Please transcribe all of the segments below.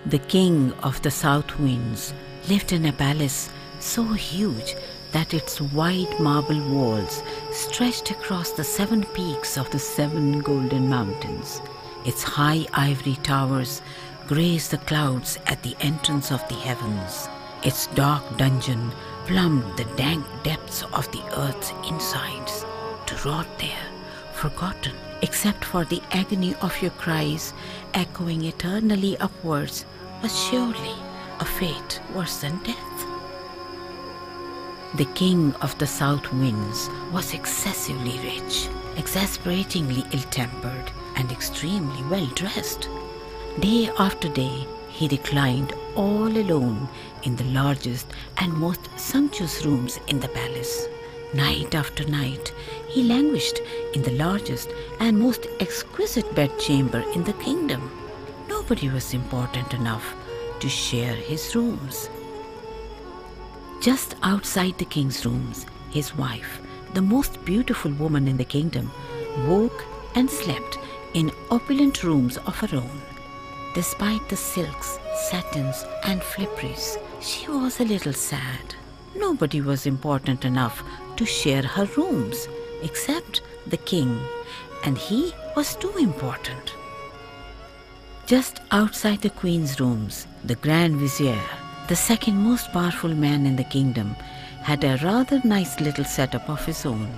The king of the south winds lived in a palace so huge that its wide marble walls stretched across the 7 peaks of the 7 golden mountains. Its high ivory towers grazed the clouds at the entrance of the heavens. Its dark dungeon plumbed the dank depths of the earth's insides, to rot there, forgotten, except for the agony of your cries echoing eternally upwards, was surely a fate worse than death. The king of the south winds was excessively rich, exasperatingly ill-tempered, and extremely well-dressed. Day after day, he reclined all alone in the largest and most sumptuous rooms in the palace. Night after night, he languished in the largest and most exquisite bedchamber in the kingdom. Nobody was important enough to share his rooms. Just outside the king's rooms, his wife, the most beautiful woman in the kingdom, woke and slept in opulent rooms of her own. Despite the silks, satins, and fripperies, she was a little sad. Nobody was important enough to share her rooms except the king, and he was too important. Just outside the queen's rooms, the Grand Vizier, the second most powerful man in the kingdom, had a rather nice little setup of his own.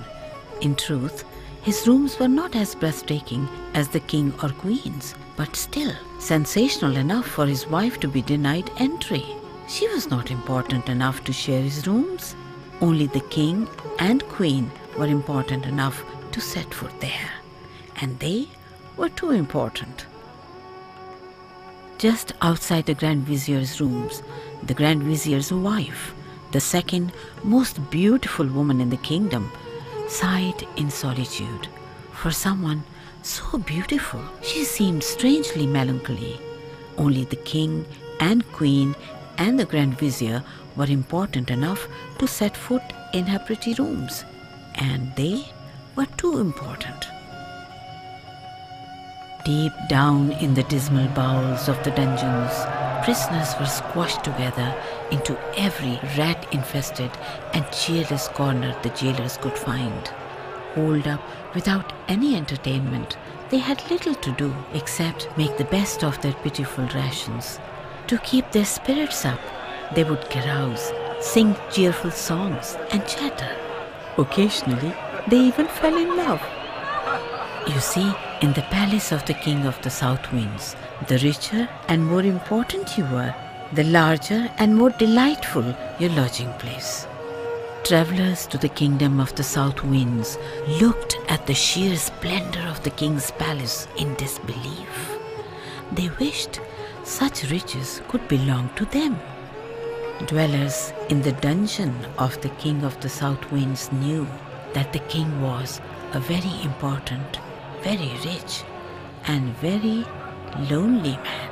In truth, his rooms were not as breathtaking as the king or queen's, but still sensational enough for his wife to be denied entry. She was not important enough to share his rooms. Only the king and queen were important enough to set foot there, and they were too important. Just outside the Grand Vizier's rooms, the Grand Vizier's wife, the second most beautiful woman in the kingdom, sighed in solitude. For someone so beautiful, she seemed strangely melancholy. Only the king and queen and the Grand Vizier were important enough to set foot in her pretty rooms, and they were too important. Deep down in the dismal bowels of the dungeons, prisoners were squashed together into every rat-infested and cheerless corner the jailers could find. Holed up without any entertainment, they had little to do except make the best of their pitiful rations. To keep their spirits up, they would carouse, sing cheerful songs, and chatter. Occasionally, they even fell in love. You see, in the palace of the king of the south winds, the richer and more important you were, the larger and more delightful your lodging place. Travelers to the kingdom of the south winds looked at the sheer splendor of the king's palace in disbelief. They wished such riches could belong to them. Dwellers in the dungeon of the king of the south winds knew that the king was a very important, very rich, and very lonely man.